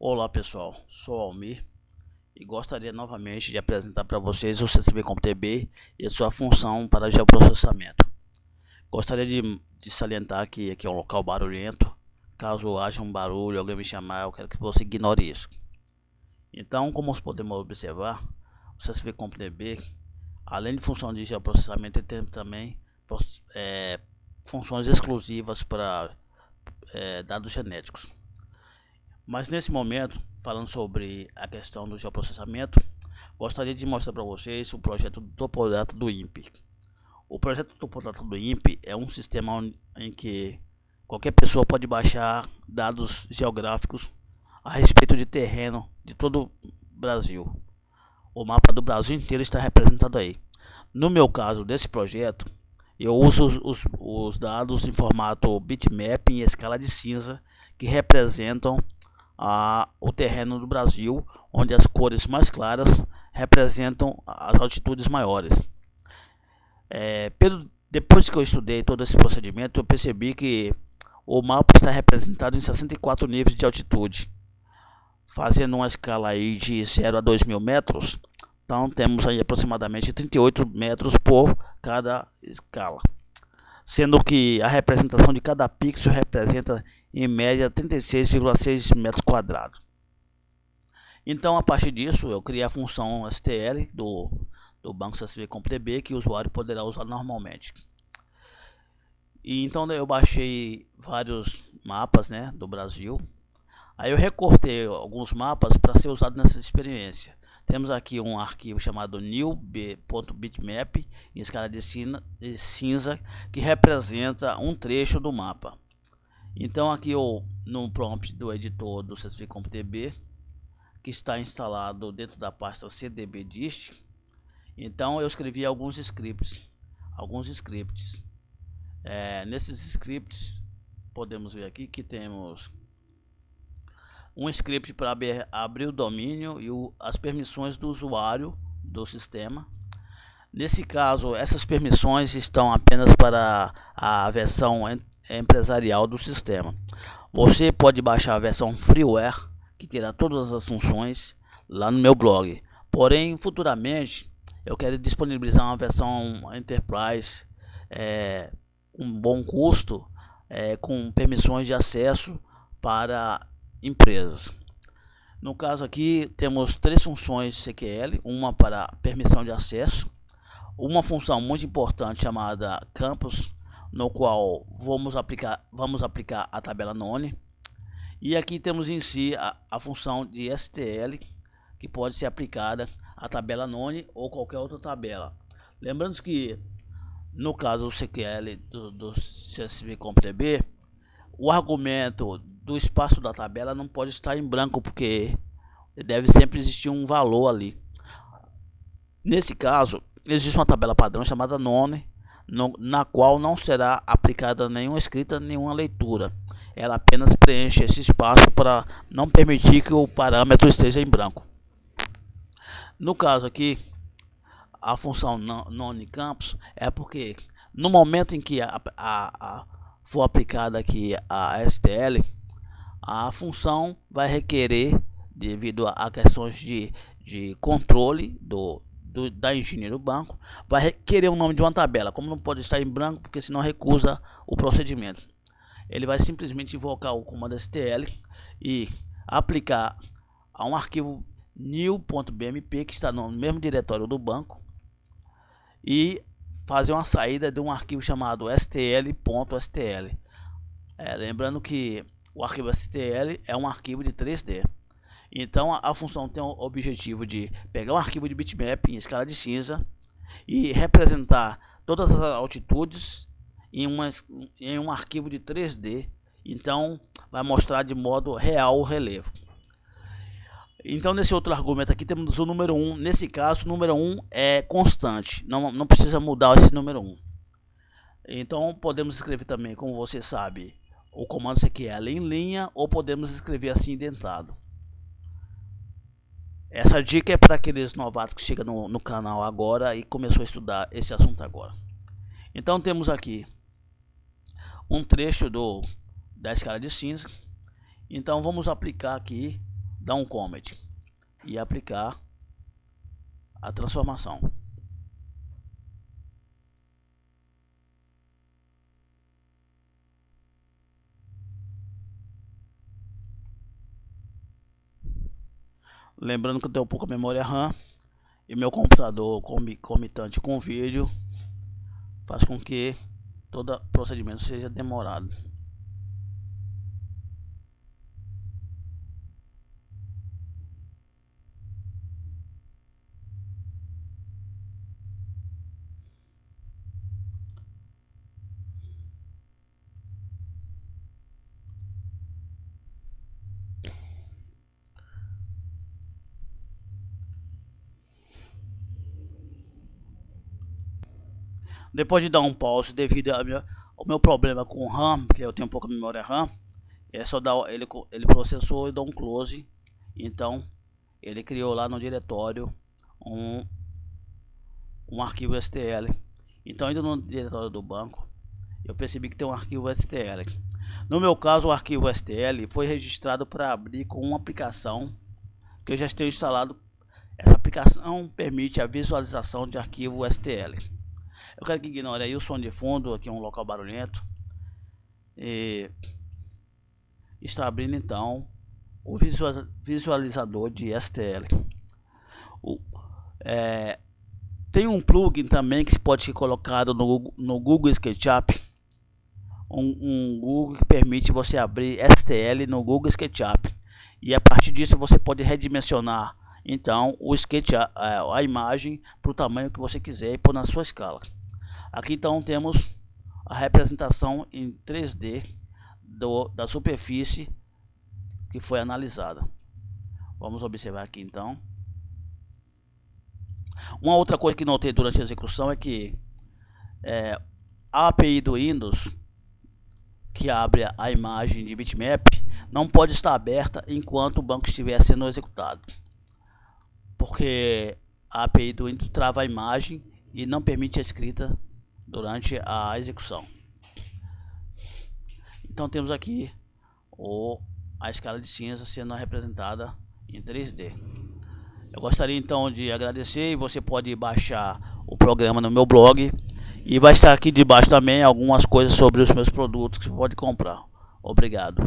Olá pessoal, sou Almir e gostaria novamente de apresentar para vocês o CSV-CompTB e a sua função para geoprocessamento. Gostaria de salientar que aqui é um local barulhento. Caso haja um barulho, alguém me chamar, eu quero que você ignore isso. Então, como podemos observar, o CSV-CompTB, além de função de geoprocessamento, ele tem também funções exclusivas para dados genéticos. Mas nesse momento, falando sobre a questão do geoprocessamento, gostaria de mostrar para vocês o projeto do Topodata do INPE. O projeto do Topodata do INPE é um sistema em que qualquer pessoa pode baixar dados geográficos a respeito de terreno de todo o Brasil. O mapa do Brasil inteiro está representado aí. No meu caso desse projeto, eu uso os dados em formato bitmap em escala de cinza que representam o terreno do Brasil, onde as cores mais claras representam as altitudes maiores. Depois que eu estudei todo esse procedimento, eu percebi que o mapa está representado em 64 níveis de altitude, fazendo uma escala aí de 0 a 2.000 metros. Então temos aí aproximadamente 38 metros por cada escala, sendo que a representação de cada pixel representa em média 36,6 metros quadrados. Então, a partir disso, eu criei a função STL do banco CSV-CompTB que o usuário poderá usar normalmente. E então eu baixei vários mapas, do Brasil. Aí eu recortei alguns mapas para ser usado nessa experiência. Temos aqui um arquivo chamado new.bitmap em escala de cinza que representa um trecho do mapa. Então aqui no prompt do editor do CSV-CompTB, que está instalado dentro da pasta cdbdist, então eu escrevi alguns scripts. Nesses scripts podemos ver aqui que temos um script para abrir o domínio e as permissões do usuário do sistema. Nesse caso, essas permissões estão apenas para a versão empresarial do sistema. Você pode baixar a versão freeware, que terá todas as funções, lá no meu blog. Porém, futuramente, eu quero disponibilizar uma versão Enterprise com bom custo, com permissões de acesso para empresas. No caso aqui, temos três funções CQL, uma para permissão de acesso, uma função muito importante chamada campus, no qual vamos aplicar a tabela none, e aqui temos em si a função de STL, que pode ser aplicada à tabela none ou qualquer outra tabela. Lembrando que no caso do CQL do CSV-CompTB, o argumento do espaço da tabela não pode estar em branco, porque deve sempre existir um valor ali. Nesse caso, existe uma tabela padrão chamada none, na qual não será aplicada nenhuma escrita, nenhuma leitura. Ela apenas preenche esse espaço para não permitir que o parâmetro esteja em branco. No caso aqui, a função none campus é porque no momento em que for aplicada aqui a STL, a função vai requerer, devido a questões de controle da engenharia do banco, vai requerer o nome de uma tabela. Como não pode estar em branco, porque senão recusa o procedimento, ele vai simplesmente invocar o comando STL e aplicar a um arquivo new.bmp que está no mesmo diretório do banco, e fazer uma saída de um arquivo chamado stl.stl. Lembrando que o arquivo STL é um arquivo de 3D. Então a função tem o objetivo de pegar um arquivo de bitmap em escala de cinza e representar todas as altitudes em um arquivo de 3D. Então vai mostrar de modo real o relevo. Então nesse outro argumento aqui temos o número 1. Nesse caso o número 1 é constante, não precisa mudar esse número 1. Então podemos escrever também, como você sabe, o comando CQL em linha, ou podemos escrever assim indentado. Essa dica é para aqueles novatos que chegam no canal agora e começou a estudar esse assunto agora. Então temos aqui um trecho da escala de cinza. Então vamos aplicar aqui dar um comment e aplicar a transformação. Lembrando que eu tenho pouca memória RAM e meu computador concomitante com o vídeo faz com que todo procedimento seja demorado. Depois de dar um pause devido ao meu problema com o RAM, porque eu tenho pouca memória RAM, é só dar ele processou e deu um close. Então ele criou lá no diretório um arquivo STL. Então indo no diretório do banco, eu percebi que tem um arquivo STL. No meu caso, o arquivo STL foi registrado para abrir com uma aplicação que eu já tenho instalado. Essa aplicação permite a visualização de arquivo STL. Eu quero que ignore aí o som de fundo, aqui é um local barulhento. E está abrindo então o visualizador de STL. Tem um plugin também que pode ser colocado no Google SketchUp. Um Google que permite você abrir STL no Google SketchUp. E a partir disso você pode redimensionar então o SketchUp, a imagem para o tamanho que você quiser e pôr na sua escala. Aqui então temos a representação em 3D da superfície que foi analisada. Vamos observar aqui então. Uma outra coisa que notei durante a execução é que a API do Windows, que abre a imagem de bitmap, não pode estar aberta enquanto o banco estiver sendo executado, porque a API do Windows trava a imagem e não permite a escrita durante a execução. Então temos aqui a escala de cinza sendo representada em 3D. Eu gostaria então de agradecer, e você pode baixar o programa no meu blog, e vai estar aqui debaixo também algumas coisas sobre os meus produtos que você pode comprar. Obrigado.